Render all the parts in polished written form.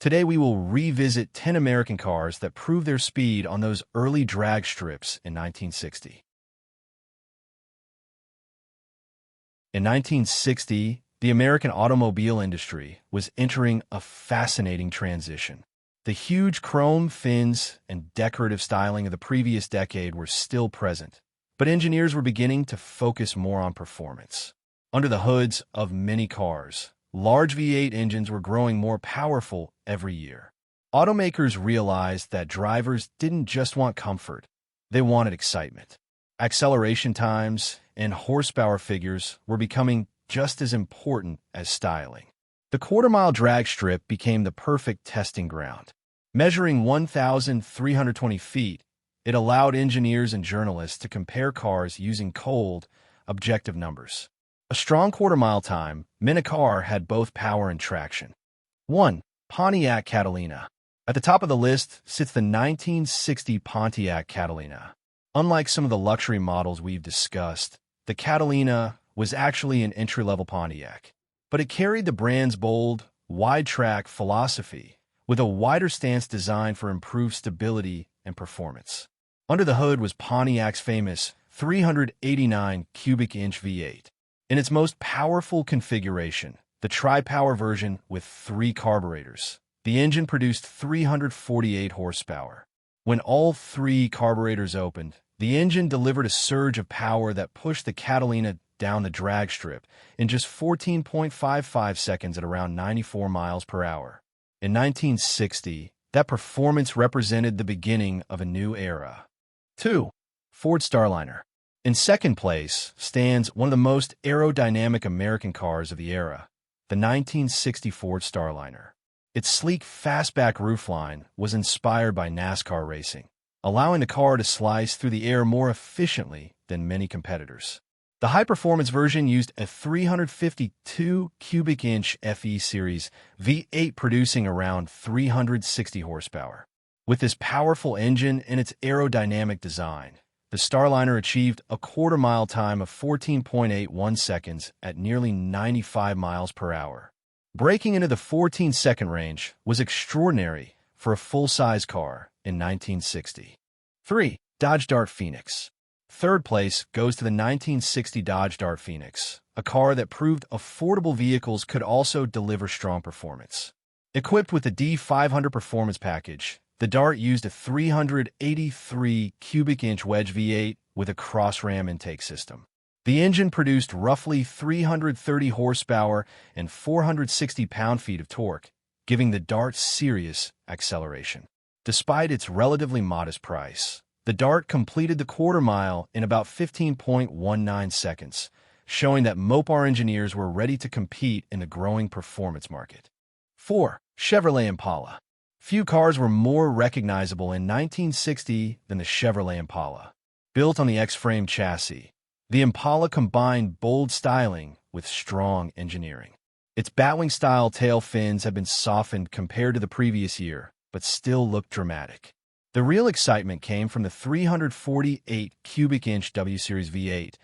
Today we will revisit 10 American cars that proved their speed on those early drag strips in 1960. In 1960, the American automobile industry was entering a fascinating transition. The huge chrome fins and decorative styling of the previous decade were still present, but engineers were beginning to focus more on performance. Under the hoods of many cars, large V8 engines were growing more powerful every year. Automakers realized that drivers didn't just want comfort, they wanted excitement. Acceleration times and horsepower figures were becoming just as important as styling. The quarter-mile drag strip became the perfect testing ground. Measuring 1,320 feet, it allowed engineers and journalists to compare cars using cold, objective numbers. A strong quarter-mile time meant a car had both power and traction. 1. Pontiac Catalina. At the top of the list sits the 1960 Pontiac Catalina. Unlike some of the luxury models we've discussed, the Catalina was actually an entry-level Pontiac, but it carried the brand's bold, wide-track philosophy with a wider stance designed for improved stability and performance. Under the hood was Pontiac's famous 389 cubic inch V8. In its most powerful configuration, the tri-power version with 3 carburetors, the engine produced 348 horsepower. When all 3 carburetors opened, the engine delivered a surge of power that pushed the Catalina down the drag strip in just 14.55 seconds at around 94 miles per hour. In 1960, that performance represented the beginning of a new era. 2. Ford Starliner. In second place stands one of the most aerodynamic American cars of the era, the 1960 Ford Starliner. Its sleek fastback roofline was inspired by NASCAR racing, allowing the car to slice through the air more efficiently than many competitors. The high-performance version used a 352 cubic inch FE Series V8 producing around 360 horsepower. With this powerful engine and its aerodynamic design, the Starliner achieved a quarter-mile time of 14.81 seconds at nearly 95 miles per hour. Breaking into the 14-second range was extraordinary for a full-size car in 1960. 3. Dodge Dart Phoenix. Third place goes to the 1960 Dodge Dart Phoenix, a car that proved affordable vehicles could also deliver strong performance. Equipped with the D500 performance package, the Dart used a 383 cubic inch wedge V8 with a cross-ram intake system. The engine produced roughly 330 horsepower and 460 pound-feet of torque, giving the Dart serious acceleration. Despite its relatively modest price, the Dart completed the quarter mile in about 15.19 seconds, showing that Mopar engineers were ready to compete in the growing performance market. 4. Chevrolet Impala. Few cars were more recognizable in 1960 than the Chevrolet Impala. Built on the X-frame chassis, the Impala combined bold styling with strong engineering. Its Batwing-style tail fins have been softened compared to the previous year, but still look dramatic. The real excitement came from the 348 cubic inch W-Series V8,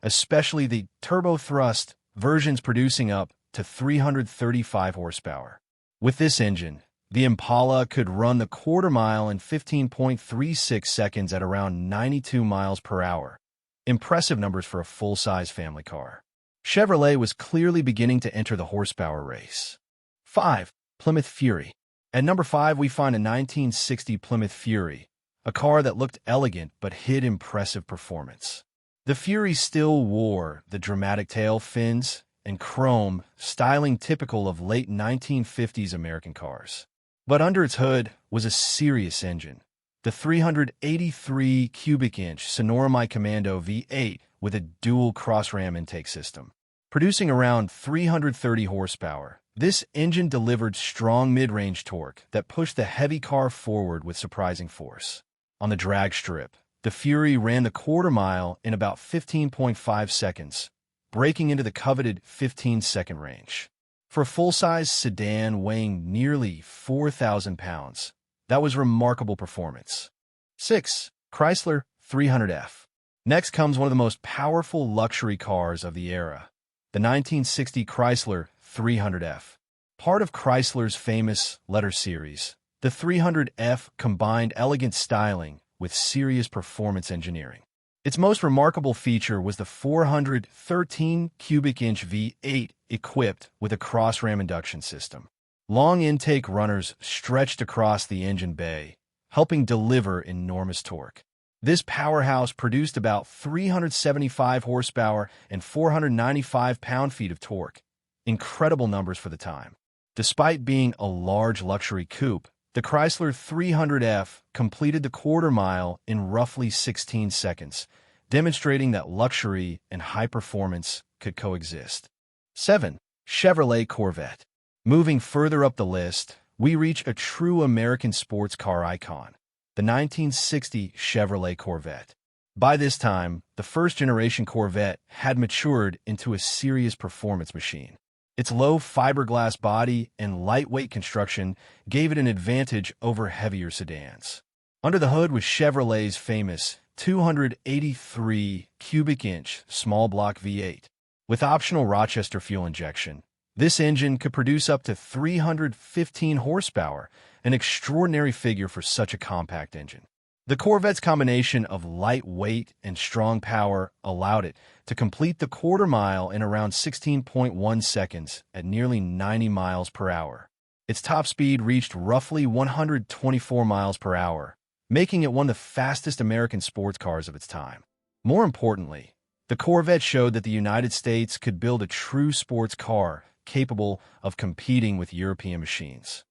especially the turbo-thrust versions producing up to 335 horsepower. With this engine, the Impala could run the quarter mile in 15.36 seconds at around 92 miles per hour. Impressive numbers for a full-size family car. Chevrolet was clearly beginning to enter the horsepower race. 5. Plymouth Fury. At number 5, we find a 1960 Plymouth Fury, a car that looked elegant but hid impressive performance. The Fury still wore the dramatic tail fins and chrome, styling typical of late 1950s American cars. But under its hood was a serious engine, the 383 cubic inch Sonora Commando V8 with a dual cross-ram intake system. Producing around 330 horsepower, this engine delivered strong mid-range torque that pushed the heavy car forward with surprising force. On the drag strip, the Fury ran the quarter mile in about 15.5 seconds, breaking into the coveted 15-second range. For a full-size sedan weighing nearly 4,000 pounds, that was remarkable performance. 6. Chrysler 300F. Next comes one of the most powerful luxury cars of the era, the 1960 Chrysler 300F. Part of Chrysler's famous letter series, the 300F combined elegant styling with serious performance engineering. Its most remarkable feature was the 413 cubic inch V8 equipped with a cross-ram induction system. Long intake runners stretched across the engine bay, helping deliver enormous torque. This powerhouse produced about 375 horsepower and 495 pound-feet of torque. Incredible numbers for the time. Despite being a large luxury coupe, the Chrysler 300F completed the quarter mile in roughly 16 seconds, demonstrating that luxury and high performance could coexist. 7. Chevrolet Corvette. Moving further up the list, we reach a true American sports car icon, the 1960 Chevrolet Corvette. By this time, the first-generation Corvette had matured into a serious performance machine. Its low fiberglass body and lightweight construction gave it an advantage over heavier sedans. Under the hood was Chevrolet's famous 283 cubic inch small block V8. With optional Rochester fuel injection, this engine could produce up to 315 horsepower, an extraordinary figure for such a compact engine. The Corvette's combination of lightweight and strong power allowed it to complete the quarter mile in around 16.1 seconds at nearly 90 miles per hour. Its top speed reached roughly 124 miles per hour, making it one of the fastest American sports cars of its time. More importantly, the Corvette showed that the United States could build a true sports car capable of competing with European machines.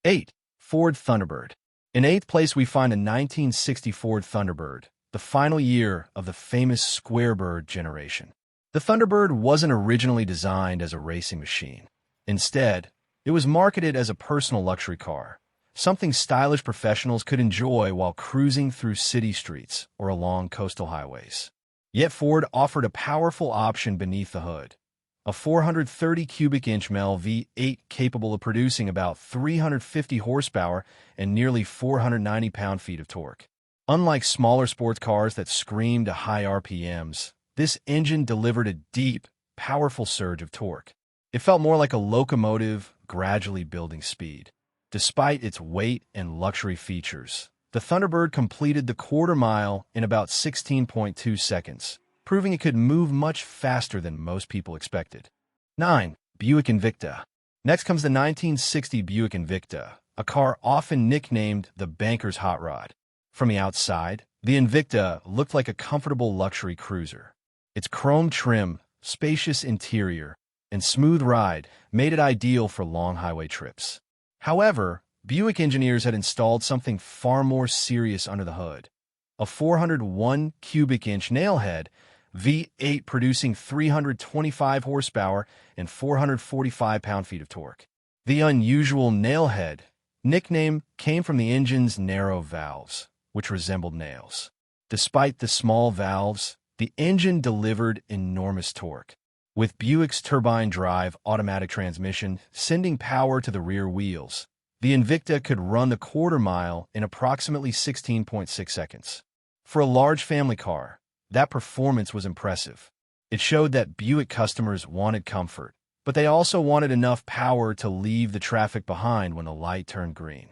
8. Ford Thunderbird. In 8th place, we find a 1960 Ford Thunderbird, the final year of the famous Squarebird generation. The Thunderbird wasn't originally designed as a racing machine. Instead, it was marketed as a personal luxury car, something stylish professionals could enjoy while cruising through city streets or along coastal highways. Yet Ford offered a powerful option beneath the hood, a 430 cubic inch MEL V8 capable of producing about 350 horsepower and nearly 490 pound-feet of torque. Unlike smaller sports cars that screamed to high RPMs, this engine delivered a deep, powerful surge of torque. It felt more like a locomotive gradually building speed. Despite its weight and luxury features, the Thunderbird completed the quarter mile in about 16.2 seconds, proving it could move much faster than most people expected. 9. Buick Invicta. Next comes the 1960 Buick Invicta, a car often nicknamed the banker's hot rod. From the outside, the Invicta looked like a comfortable luxury cruiser. Its chrome trim, spacious interior, and smooth ride made it ideal for long highway trips. However, Buick engineers had installed something far more serious under the hood. A 401 cubic inch nailhead V8 producing 325 horsepower and 445 pound-feet of torque. The unusual nailhead nickname came from the engine's narrow valves, which resembled nails. Despite the small valves, the engine delivered enormous torque. With Buick's turbine drive automatic transmission sending power to the rear wheels, the Invicta could run the quarter mile in approximately 16.6 seconds. For a large family car, that performance was impressive. It showed that Buick customers wanted comfort, but they also wanted enough power to leave the traffic behind when the light turned green.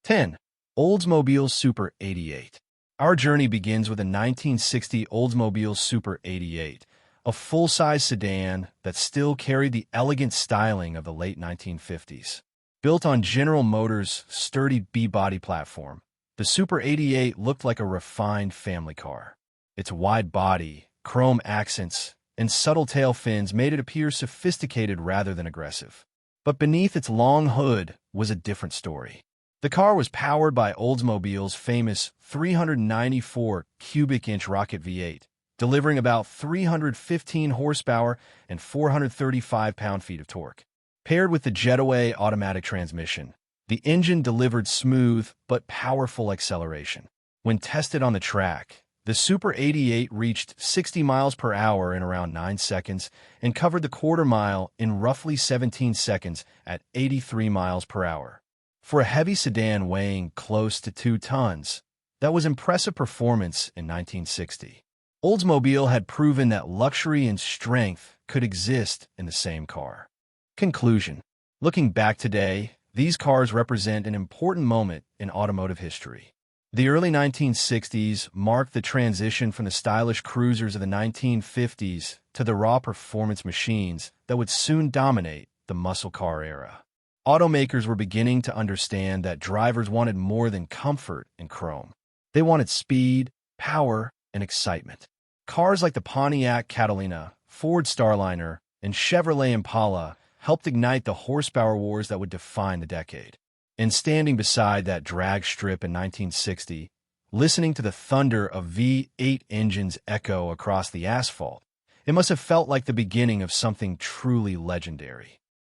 10. Oldsmobile Super 88. Our journey begins with a 1960 Oldsmobile Super 88, a full-size sedan that still carried the elegant styling of the late 1950s. Built on General Motors' sturdy B-body platform, the Super 88 looked like a refined family car. Its wide body, chrome accents, and subtle tail fins made it appear sophisticated rather than aggressive. But beneath its long hood was a different story. The car was powered by Oldsmobile's famous 394 cubic inch rocket V8, delivering about 315 horsepower and 435 pound-feet of torque. Paired with the Jetaway automatic transmission, the engine delivered smooth but powerful acceleration. When tested on the track, the Super 88 reached 60 miles per hour in around 9 seconds and covered the quarter mile in roughly 17 seconds at 83 miles per hour. For a heavy sedan weighing close to 2 tons, that was impressive performance in 1960. Oldsmobile had proven that luxury and strength could exist in the same car. Conclusion. Looking back today, these cars represent an important moment in automotive history. The early 1960s marked the transition from the stylish cruisers of the 1950s to the raw performance machines that would soon dominate the muscle car era. Automakers were beginning to understand that drivers wanted more than comfort and chrome. They wanted speed, power, and excitement. Cars like the Pontiac Catalina, Ford Starliner, and Chevrolet Impala helped ignite the horsepower wars that would define the decade. And standing beside that drag strip in 1960, listening to the thunder of V8 engines echo across the asphalt, it must have felt like the beginning of something truly legendary.